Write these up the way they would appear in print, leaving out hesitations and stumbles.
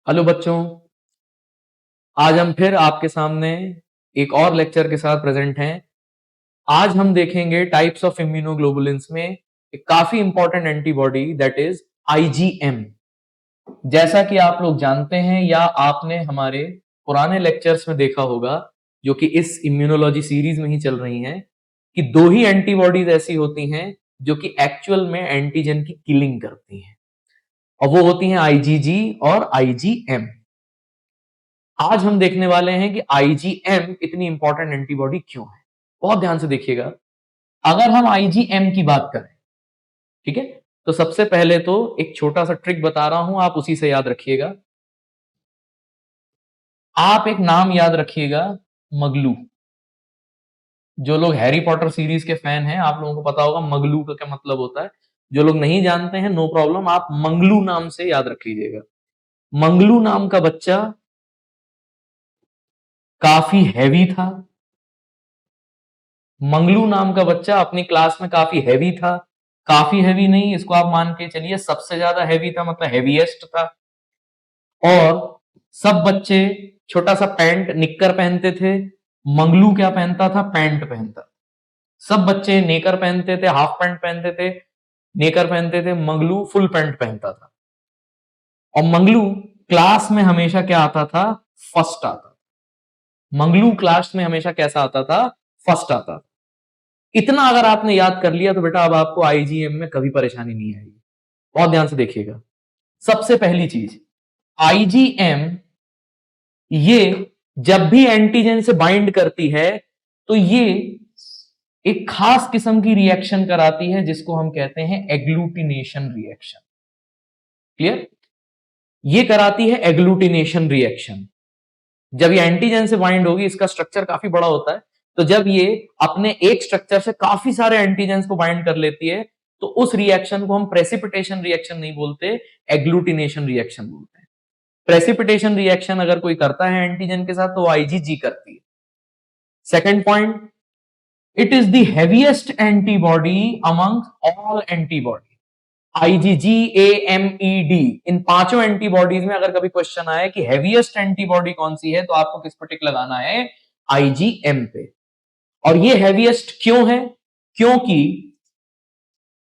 Hello बच्चों, आज हम फिर आपके सामने एक और लेक्चर के साथ प्रेजेंट हैं। आज हम देखेंगे टाइप्स ऑफ इम्यूनोग्लोबुलिन्स में एक काफी important antibody that is IgM. जैसा कि आप लोग जानते हैं या आपने हमारे पुराने लेक्चर्स में देखा होगा, जो कि इस इम्यूनोलॉजी सीरीज में ही चल रही हैं, कि दो ही एंटीबॉडीज ऐसी होती हैं जो कि एक्चुअल में एंटीजन की किलिंग करती हैं, और वो होती हैं आईजीजी और आईजीएम। आज हम देखने वाले हैं कि आईजीएम इतनी इंपॉर्टेंट एंटीबॉडी क्यों है। बहुत ध्यान से देखिएगा। अगर हम आईजीएम की बात करें, ठीक है, तो सबसे पहले तो एक छोटा सा ट्रिक बता रहा हूं, आप उसी से याद रखिएगा। आप एक नाम याद रखिएगा, मगलू। जो लोग हैरी पॉटर सीरीज के फैन हैं, आप लोगों को पता होगा मगलू का क्या मतलब होता है। जो लोग नहीं जानते हैं, नो प्रॉब्लम, आप मंगलू नाम से याद रख लीजिएगा। मंगलू नाम का बच्चा काफी हैवी था। मंगलू नाम का बच्चा अपनी क्लास में काफी हैवी था। काफी हैवी नहीं, इसको आप मान के चलिए सबसे ज्यादा हैवी था, मतलब हैवीएस्ट था। और सब बच्चे छोटा सा पैंट निक्कर पहनते थे, मंगलू क्या पहनता था? पैंट पहनता। सब बच्चे नेकर पहनते थे, हाफ पैंट पहनते थे, नेकर पहनते थे, मंगलू फुल पैंट पहनता था। और मंगलू क्लास में हमेशा क्या आता था? फर्स्ट आता था। मंगलू क्लास में हमेशा कैसा आता था? फर्स्ट आता था। इतना अगर आपने याद कर लिया तो बेटा अब आपको आईजीएम में कभी परेशानी नहीं आएगी। बहुत ध्यान से देखिएगा। सबसे पहली चीज, आईजीएम ये जब भी एंटीजन से बाइंड करती है तो ये एक खास किस्म की रिएक्शन कराती है जिसको हम कहते हैं एग्लूटिनेशन रिएक्शन। क्लियर? ये कराती है एग्लूटिनेशन रिएक्शन। जब ये एंटीजन से बाइंड होगी, इसका स्ट्रक्चर काफी बड़ा होता है, तो जब ये अपने एक स्ट्रक्चर से काफी सारे एंटीजेंस को बाइंड कर लेती है तो उस रिएक्शन को हम प्रेसिपिटेशन रिएक्शन नहीं बोलते, एग्लूटिनेशन रिएक्शन बोलते हैं। प्रेसिपिटेशन रिएक्शन अगर कोई करता है एंटीजन के साथ तो आईजीजी करती है। Second point, it is the heaviest antibody among all antibody. IgG, AMED, इन पांचों एंटीबॉडीज में अगर कभी क्वेश्चन आए कि हेवीएस्ट एंटीबॉडी कौन सी है तो आपको किस पर टिक लगाना है? आईजीएम पे। और ये हेवीएस्ट क्यों है? क्योंकि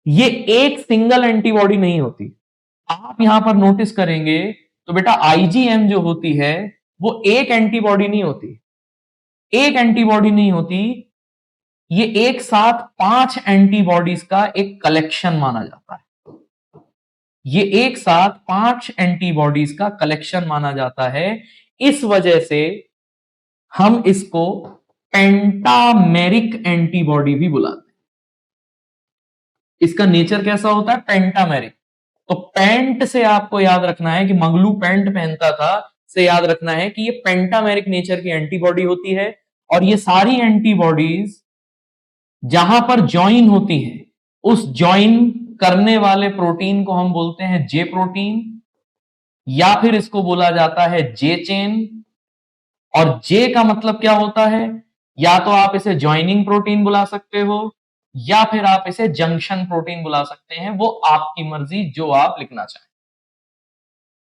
ये एक सिंगल एंटीबॉडी नहीं होती। आप यहां पर नोटिस करेंगे तो बेटा आईजीएम जो होती है वो एक एंटीबॉडी नहीं होती। एक एंटीबॉडी नहीं होती, ये एक साथ 5 एंटीबॉडीज का एक कलेक्शन माना जाता है। ये एक साथ 5 एंटीबॉडीज का कलेक्शन माना जाता है। इस वजह से हम इसको पेंटामेरिक एंटीबॉडी भी बुलाते हैं। इसका नेचर कैसा होता है? पेंटामेरिक। तो पेंट से आपको याद रखना है कि मंगलू पेंट पहनता था, से याद रखना है कि ये पेंटामेरिक नेचर की एंटीबॉडी होती है। और ये सारी एंटीबॉडीज जहां पर ज्वाइन होती हैं, उस ज्वाइन करने वाले प्रोटीन को हम बोलते हैं जे प्रोटीन, या फिर इसको बोला जाता है जे चेन। और जे का मतलब क्या होता है? या तो आप इसे ज्वाइनिंग प्रोटीन बुला सकते हो या फिर आप इसे जंक्शन प्रोटीन बुला सकते हैं, वो आपकी मर्जी, जो आप लिखना चाहें।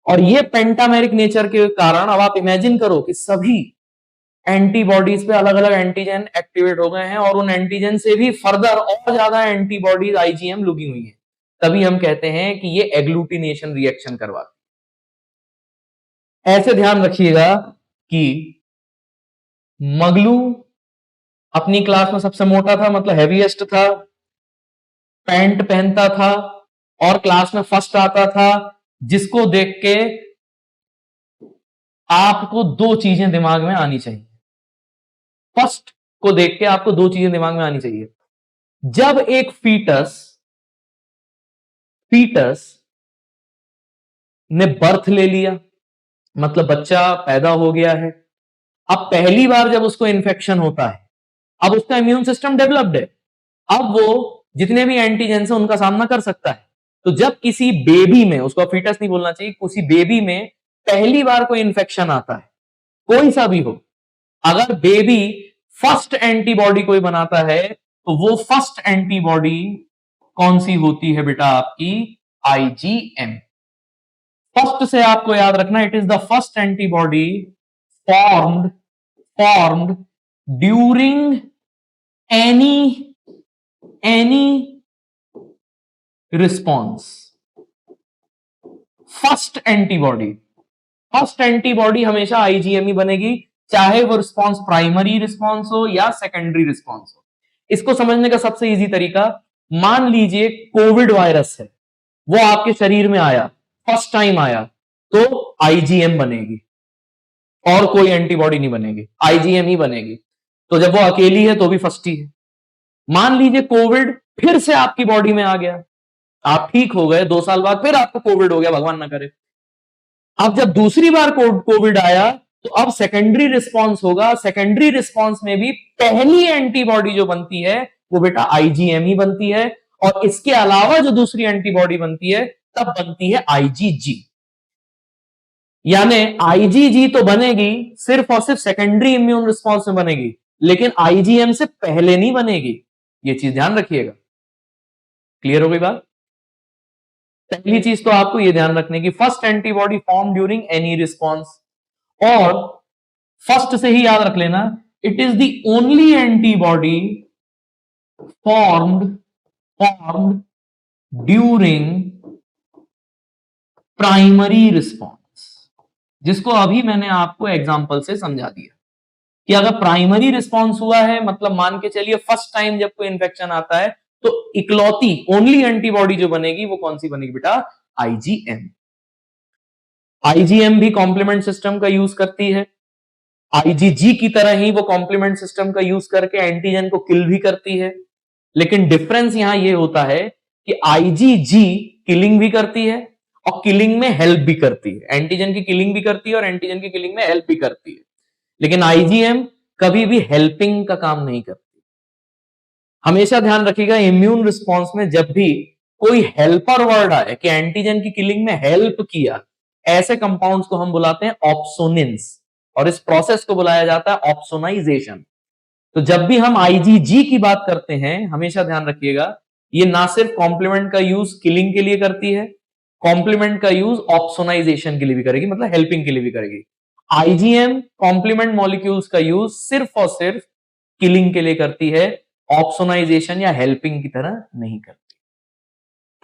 और ये पेंटामेरिक नेचर के कारण अब आप इमेजिन करो कि सभी एंटीबॉडीज पे अलग अलग एंटीजन एक्टिवेट हो गए हैं और उन एंटीजन से भी फर्दर और ज्यादा एंटीबॉडीज आईजीएम लुगी हुई हैं। तभी हम कहते हैं कि ये एग्लूटिनेशन रिएक्शन करवाती है। ऐसे ध्यान रखिएगा कि मगलू अपनी क्लास में सबसे मोटा था, मतलब हैवीएस्ट था, पैंट पहनता था और क्लास में फर्स्ट आता था, जिसको देख के आपको दो चीजें दिमाग में आनी चाहिए। फर्स्ट को देख के आपको दो चीजें दिमाग में आनी चाहिए। जब एक फीटस ने बर्थ ले लिया, मतलब बच्चा पैदा हो गया है, अब पहली बार जब उसको इन्फेक्शन होता है, अब उसका इम्यून सिस्टम डेवलप्ड है, अब वो जितने भी एंटीजन है उनका सामना कर सकता है। तो जब किसी बेबी में, उसको फीटस नहीं बोलना चाहिए, किसी बेबी में पहली बार कोई इन्फेक्शन आता है, कोई सा भी हो, अगर बेबी फर्स्ट एंटीबॉडी कोई बनाता है तो वो फर्स्ट एंटीबॉडी कौन सी होती है बेटा? आपकी आईजीएम। फर्स्ट से आपको याद रखना, it is the first antibody formed during any response. First antibody हमेशा आईजीएम ही बनेगी, चाहे वो रिस्पॉन्स प्राइमरी रिस्पॉन्स हो या सेकेंडरी रिस्पॉन्स हो। इसको समझने का सबसे इजी तरीका, मान लीजिए कोविड वायरस है, वो आपके शरीर में आया, फर्स्ट टाइम आया, तो आईजीएम बनेगी और कोई एंटीबॉडी नहीं बनेगी, आईजीएम ही बनेगी। तो जब वो अकेली है तो भी फर्स्ट ही है। मान लीजिए कोविड फिर से आपकी बॉडी में आ गया, आप ठीक हो गए, 2 साल बाद फिर आपको कोविड हो गया, भगवान ना करे। अब जब दूसरी बार कोविड आया तो अब सेकेंडरी रिस्पॉन्स होगा, सेकेंडरी रिस्पॉन्स में भी पहली एंटीबॉडी जो बनती है वो बेटा आईजीएम ही बनती है, और इसके अलावा जो दूसरी एंटीबॉडी बनती है तब बनती है आईजीजी। यानी आईजीजी तो बनेगी सिर्फ और सिर्फ सेकेंडरी इम्यून रिस्पॉन्स में बनेगी, लेकिन आईजीएम से पहले नहीं बनेगी। ये चीज ध्यान रखिएगा। क्लियर हो गई बात? पहली चीज तो आपको यह ध्यान रखने की, first antibody form during any response, और फर्स्ट से ही याद रख लेना, it is the only antibody formed during primary response, जिसको अभी मैंने आपको एग्जांपल से समझा दिया कि अगर प्राइमरी रिस्पॉन्स हुआ है, मतलब मान के चलिए फर्स्ट टाइम जब कोई इंफेक्शन आता है, तो इकलौती ओनली एंटीबॉडी जो बनेगी वो कौन सी बनेगी बेटा? आईजीएम। आईजीएम भी कॉम्प्लीमेंट सिस्टम का यूज करती है, आईजीजी की तरह ही वो कॉम्प्लीमेंट सिस्टम का यूज करके एंटीजन को किल भी करती है, लेकिन डिफरेंस यहां ये होता है कि आईजीजी किलिंग भी करती है और किलिंग में हेल्प भी करती है, एंटीजन की किलिंग भी करती है और एंटीजन की किलिंग में हेल्प भी करती है, लेकिन आईजीएम कभी भी हेल्पिंग का काम नहीं करती। हमेशा ध्यान रखिएगा, इम्यून रिस्पॉन्स में जब भी कोई हेल्पर वर्ड आए कि एंटीजन की किलिंग में हेल्प किया, ऐसे कंपाउंड्स को हम बुलाते हैं ऑप्सोनिन्स, और इस प्रोसेस को बुलाया जाता है ऑप्सोनाइजेशन। तो जब भी हम आईजीजी की बात करते हैं, हमेशा ध्यान रखिएगा, ये ना सिर्फ कॉम्प्लीमेंट का यूज किलिंग के लिए करती है, कॉम्प्लीमेंट का यूज ऑप्सोनाइजेशन के लिए भी करेगी, मतलब हेल्पिंग के लिए भी करेगी। आईजीएम कॉम्प्लीमेंट मॉलिक्यूल्स का यूज सिर्फ और सिर्फ किलिंग के लिए करती है, ऑप्सोनाइजेशन या हेल्पिंग की तरह नहीं करती।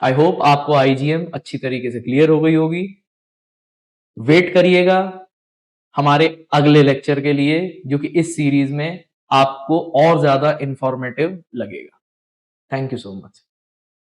आई होप आपको आईजीएम अच्छी तरीके से क्लियर हो गई होगी। वेट करिएगा हमारे अगले लेक्चर के लिए, जो कि इस सीरीज में आपको और ज्यादा इंफॉर्मेटिव लगेगा। Thank you so much.